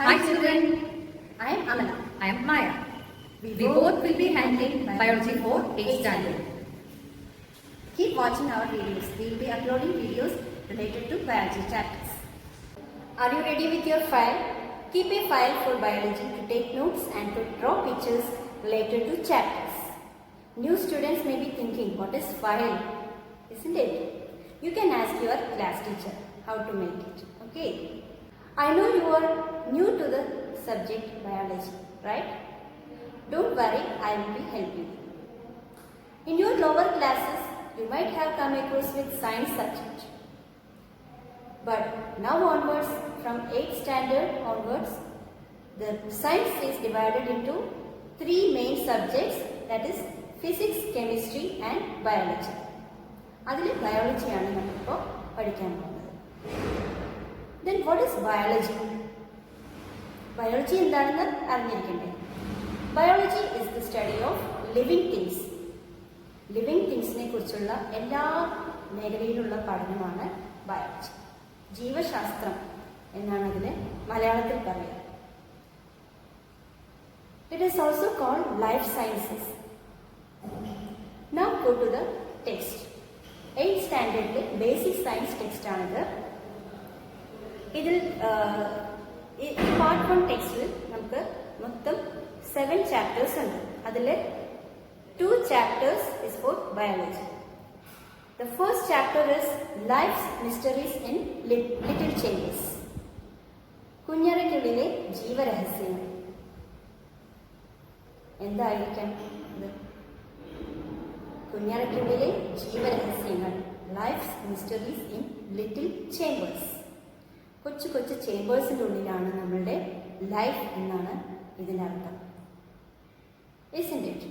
Hi children, I am Amala. I am Maya. We both will be handling biology for 8th standard. Keep watching our videos. We will be uploading videos related to biology chapters. Are you ready with your file? Keep a file for biology to take notes and to draw pictures related to chapters. New students may be thinking, what is file? Isn't it? You can ask your class teacher how to make it. Okay. I know you are new to the subject biology, right? Don't worry, I will be helping you. In your lower classes, you might have come across with science subject. But now onwards, from 8th standard onwards, the science is divided into 3 main subjects, that is physics, chemistry and biology. അതിൽ ബയോളജിയാണ് നമ്മളിപ്പോൾ പഠിക്കാൻ പോകുന്നത്. Then what is biology? Biology എന്താണെന്ന് അറിഞ്ഞിരിക്കണ്ടേ? Biology is the study of living things. Living thingsനെ കുറിച്ചുള്ള എല്ലാ മേഖലയിലുള്ള പഠനമാണ് biology. ജീവശാസ്ത്രം എന്നാണ് അതിനെ മലയാളത്തിൽ പറയുക. It is also called life sciences. Now go to the text. 8th standardലെ ബേസിക് സയൻസ് ടെക്സ്റ്റ് ആണിത്. ഇതിൽ പാർട്ട് 1 ടെക്സ്റ്റിൽ നമുക്ക് മൊത്തം 7 ചാപ്റ്റേഴ്സ് ഉണ്ട്. അതിൽ 2 chapters is for biology. The first chapter is Life's Mysteries in Little Changes. കുഞ്ഞറയ്ക്കുള്ളിലെ ജീവരഹസ്യങ്ങൾ എന്തായിരിക്കാം? കുഞ്ഞറയ്ക്കുള്ളിലെ ജീവരഹസ്യങ്ങൾ, life's mysteries in little chambers. കൊച്ചു കൊച്ചു ചേമ്പേഴ്സിൻ്റെ ഉള്ളിലാണ് നമ്മളുടെ ലൈഫ് എന്നാണ് ഇതിനർത്ഥം. Isn't it?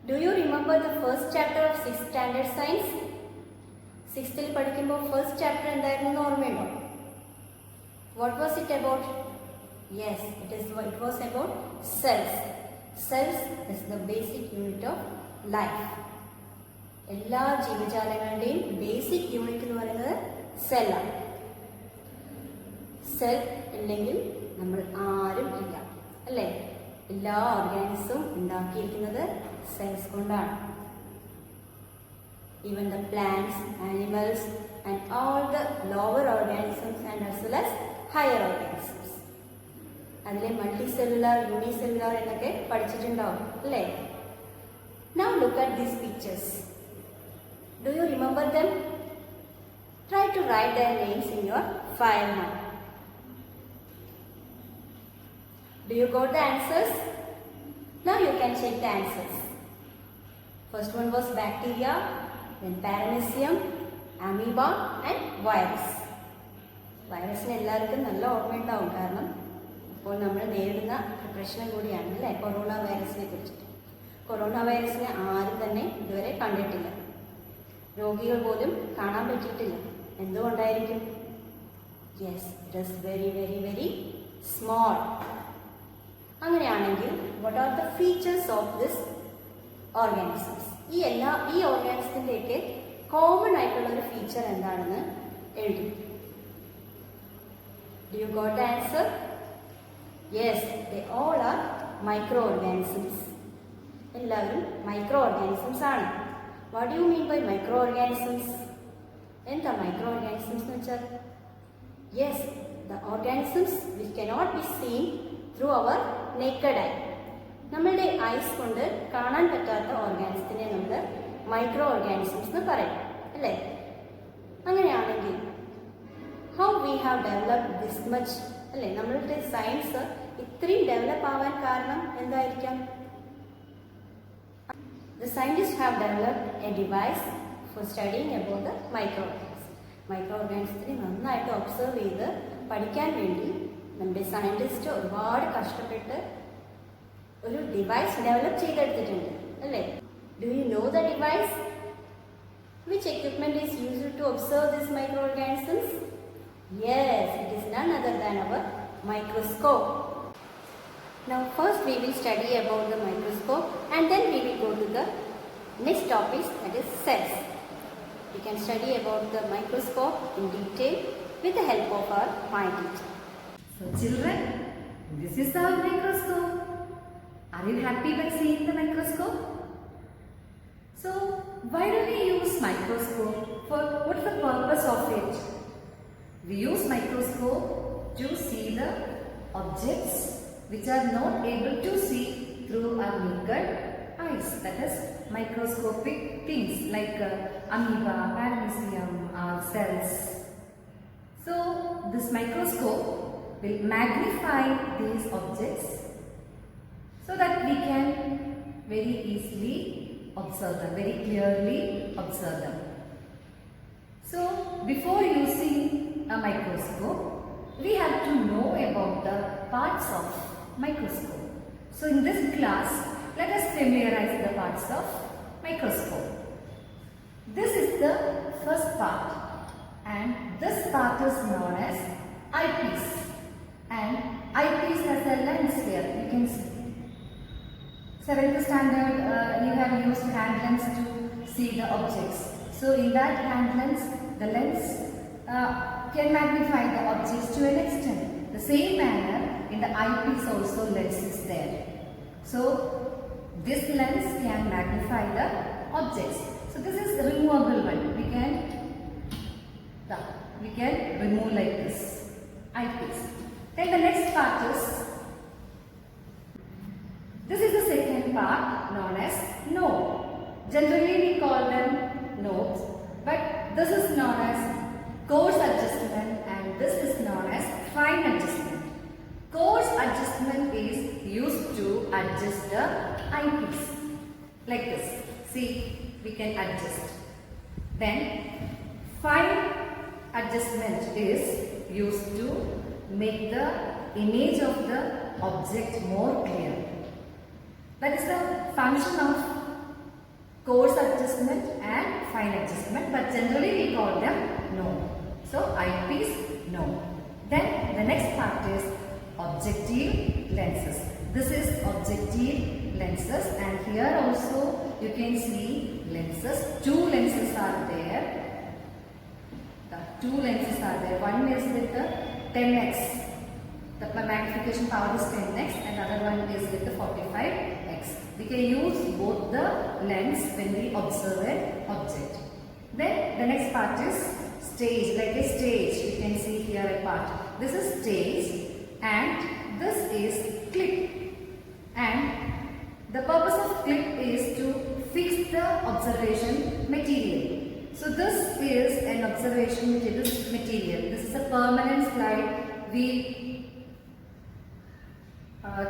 Do you remember the first chapter of 6th standard science? 6th പഠിക്കുമ്പോൾ first chapter എന്തായിരുന്നു ഓർമ്മയുണ്ടോ? What was it about? Yes, it was about cells. Cells is the basic unit of life. എല്ലാ ജീവജാലങ്ങളുടെയും basic unit എന്ന് പറയുന്നത് സെല്ലാണ്. Cell ഇല്ലെങ്കിൽ നമ്മൾ ആരും ഇല്ല, അല്ലേ? എല്ലാ ഓർഗാനിസവും ഉണ്ടാക്കിയിരിക്കുന്നത് സെൽസ് കൊണ്ടാണ്. Even the plants, animals and all the lower organisms and as well as higher organisms. അതിലെ മൾട്ടി സെല്ലുലാർ, യൂണിസെല്ലുലാർ എന്നൊക്കെ പഠിച്ചിട്ടുണ്ടാവും, അല്ലേ? Now look at these pictures. Do you remember them? Try to write their names in your file now. Do you got the answers? Now you can check the answers. First one was bacteria, then paramecium, amoeba and virus. വൈറസിന് എല്ലാവർക്കും നല്ല ഓർമ്മയുണ്ടാവും, കാരണം ഇപ്പോൾ നമ്മൾ നേരിടുന്ന പ്രശ്നം കൂടിയാണ്, അല്ലേ? Corona വൈറസിനെ കുറിച്ചിട്ട്. കൊറോണ വൈറസിനെ ആരും തന്നെ ഇതുവരെ കണ്ടിട്ടില്ല, രോഗികൾ പോലും കാണാൻ പറ്റിയിട്ടില്ല. എന്തുകൊണ്ടായിരിക്കും? Yes, it is very very very small. അങ്ങനെയാണെങ്കിൽ what are the features of this organisms? ഈ ഓർഗാനിസത്തിൻ്റെയൊക്കെ കോമൺ ആയിട്ടുള്ള ഒരു ഫീച്ചർ എന്താണെന്ന് എഴുതി. Do you got the answer? Yes, they all are micro organisms. എല്ലാവരും മൈക്രോ ഓർഗാനിസംസ് ആണ്. What you mean by micro organisms? എന്താ മൈക്രോ ഓർഗാനിസംസ് എന്ന് വെച്ചാൽ? Yes, the organisms which cannot be seen through our naked eye. നമ്മളുടെ eyes കൊണ്ട് കാണാൻ പറ്റാത്ത ഓർഗാനിസത്തിനെ നമ്മൾ മൈക്രോ ഓർഗാനിസംസ് എന്ന് പറയും, അല്ലേ? അങ്ങനെയാണെങ്കിൽ how we have developed this much, അല്ലേ? നമ്മളുടെ സയൻസ് ഇത്രയും ഡെവലപ്പ് ആവാൻ കാരണം എന്തായിരിക്കാം? The scientists have developed a device for studying about the microorganisms. മൈക്രോഓർഗാനിസത്തിനെ നന്നായിട്ട് ഒബ്സർവ് ചെയ്ത് പഠിക്കാൻ വേണ്ടി നമ്മുടെ സയൻറ്റിസ്റ്റ് ഒരുപാട് കഷ്ടപ്പെട്ട് ഒരു ഡിവൈസ് ഡെവലപ്പ് ചെയ്തെടുത്തിട്ടുണ്ട്, അല്ലേ? Do you know the device? Which equipment is used to observe this microorganisms? Yes, it is none other than our microscope. Now first we will study about the microscope and then we will go to the next topic, that is cells. We can study about the microscope in detail with the help of our my teacher. So children, This is our microscope. Are you happy by seeing the microscope? So, why do we use microscope? What is the purpose of it? We use microscope to see the objects which are not able to see through our naked eyes. That is microscopic things like amoeba, paramecium, cells. So, this microscope will magnify these objects so that we can very easily observe them, very clearly observe them. So, before using a microscope, we have to know about the parts of microscope. So, in this class, let us familiarize the parts of microscope. This is the first part, and this part is known as eyepiece. And eyepiece has a lens here, you can see. 7th standard, you have used hand lens to see the objects. So, in that hand lens, the lens can magnify the objects to an extent. The same manner, in the eyepiece also lens is there. So, this lens can magnify the objects. So, this is a removable one. We can remove like this eyepiece. Then the next part is, this is the second part known as node. Generally we call them nodes, but this is known as coarse adjustment and this is known as fine adjustment. Coarse adjustment is used to adjust the eyepiece like this. See, we can adjust. Then fine adjustment is used to make the image of the object more clear. That is the function of coarse adjustment and fine adjustment, but generally we call them node. So, eyepiece, node. Then the next part is objective lenses. This is objective lenses, and here also you can see lenses. Two lenses are there. The two lenses are there. One is with the 10x. The magnification power is 10x, and other one is with the 45x. We can use both the lens when we observe an object. Then the next part is stage, like a stage. You can see here a part. This is stage and this is clip. And the purpose of clip is to fix the observation material. So this is an observation material. This is a permanent slide we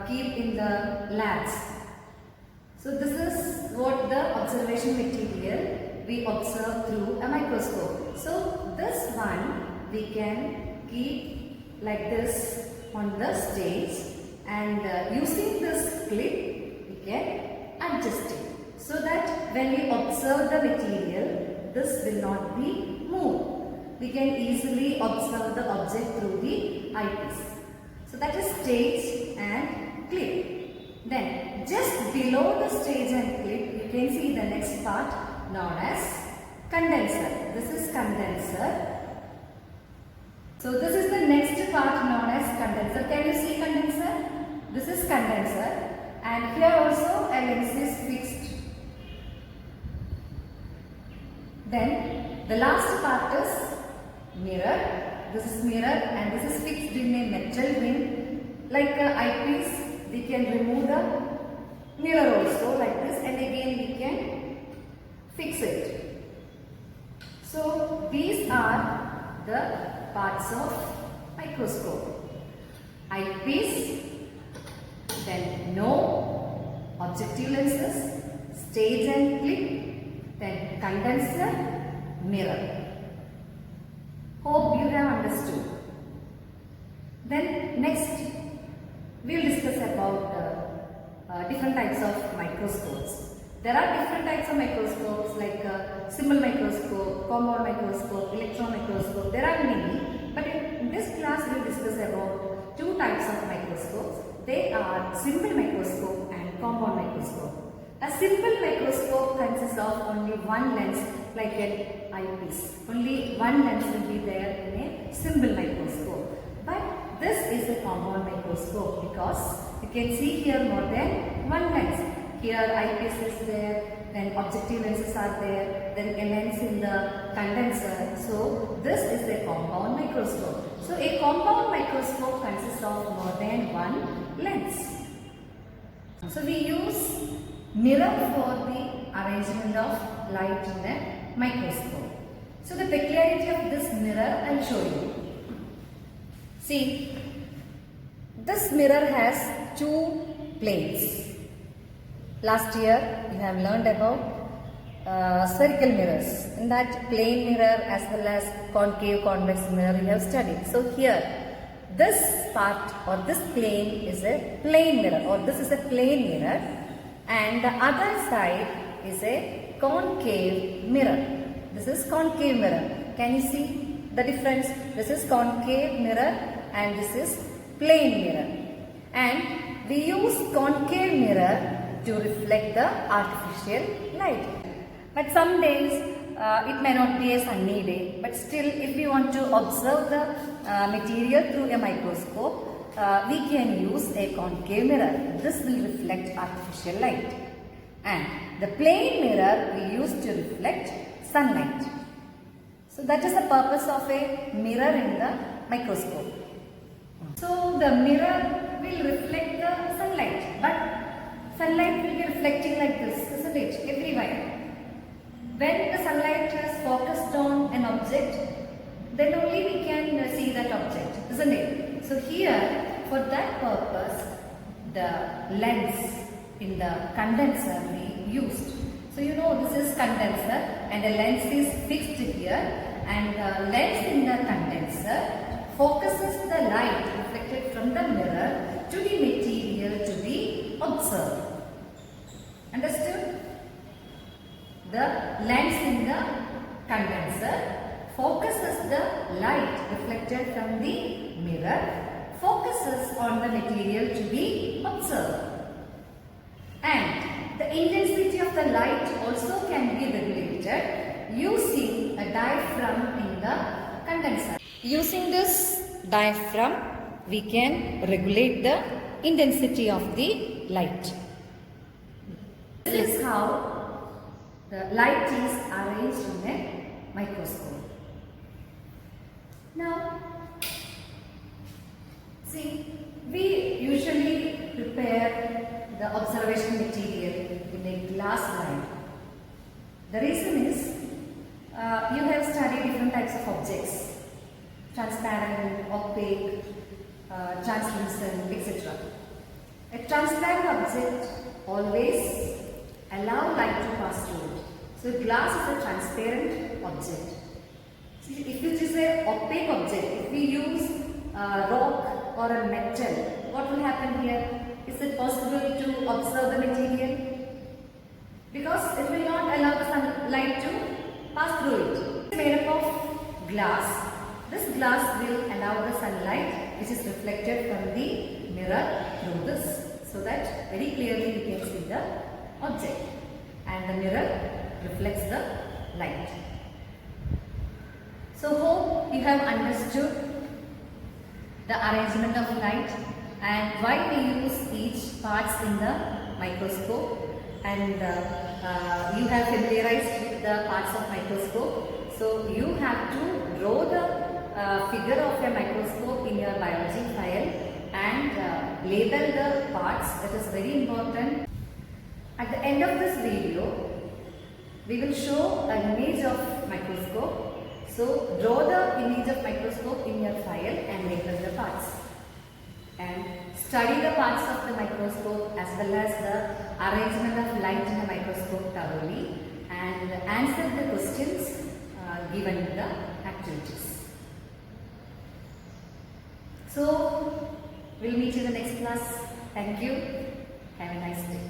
keep in the labs. So this is what the observation material we observe through a microscope. So this one we can keep like this on the stage, and using this clip we can adjust it so that when we observe the material, this will not be moved. We can easily observe the object through the eyepiece. So that is stage and clip. Then just below the stage and clip, you can see the next part known as condenser. This is condenser. So this is the next part known as condenser. Can you see condenser? This is condenser, and here also a lens is fixed. Then the last part is mirror. This is mirror and this is fixed in a metal ring. Like an eyepiece, we can remove the mirror also like this, and again we can fix it. So these are the parts of microscope. Eyepiece, then node, objective lenses, stage and clip, then condenser, mirror. Hope you have understood. Then next we will discuss about different types of microscopes. There are different types of microscopes like simple microscope, compound microscope, electron microscope. There are many, but in this class we will discuss about two types of microscopes. They are simple microscope and compound microscope. A simple microscope consists of only one lens, like an eyepiece. Only one lens will be there in a simple microscope. But this is a compound microscope because you can see here more than one lens. Here eyepiece is there, then objective lenses are there, then a lens in the condenser. So this is a compound microscope. So a compound microscope consists of more than one lens. So we use mirror for the arrangement of light in a microscope. So the peculiarity of this mirror I will show you. See, this mirror has two plates. Last year you have learned about spherical mirrors. In that plane mirror as well as concave convex mirror you have studied. So here this part or this plane is a plane mirror, or this is a plane mirror, and the other side is a concave mirror. This is concave mirror. Can you see the difference? This is concave mirror and this is plane mirror. And we use concave mirror to reflect the artificial light. But some days it may not be a sunny day, but still if we want to observe the material through a microscope, we can use a concave mirror. This will reflect artificial light. And the plane mirror we use to reflect sunlight. So that is the purpose of a mirror in the microscope. So the mirror will reflect the sunlight, but sunlight will be reflecting like this, isn't it? Everywhere. When the sunlight is focused on an object, then only we can see that object, isn't it? So here, for that purpose, the lens in the condenser we used. So you know this is condenser and the lens is fixed here, and the lens in the condenser focuses the light reflected from the mirror to the material to be observed. Understood? The lens in the condenser focuses the light reflected from the mirror, focuses on the material to be observed. And the intensity of the light also can be regulated using a diaphragm in the condenser. Using this diaphragm, we can regulate the intensity of the light. This is how the light is arranged in a microscope. Now, see, we usually prepare the observation material in a glass line. The reason is, you have studied different types of objects, transparent, opaque, translucent, etc. A transparent object always allow light to pass through it. So glass is a transparent object. See, if it is an opaque object, if we use rock or a metal, what will happen here? Is it possible to observe the material? Because it will not allow the sunlight to pass through it. It is made up of glass. This glass will allow the sunlight which is reflected from the mirror through this, so that very clearly we can see the object, and the mirror reflects the light. So hope you have understood the arrangement of light and why we use each parts in the microscope, and you have familiarized with the parts of microscope. So you have to draw the figure of a microscope in your biology file and label the parts. That is very important. At the end of this video, we will show an image of microscope. So draw the image of microscope in your file and label the parts. And study the parts of the microscope as well as the arrangement of light in the microscope thoroughly, and answer the questions given in the activities. So we'll meet you in the next class. Thank you. Have a nice day.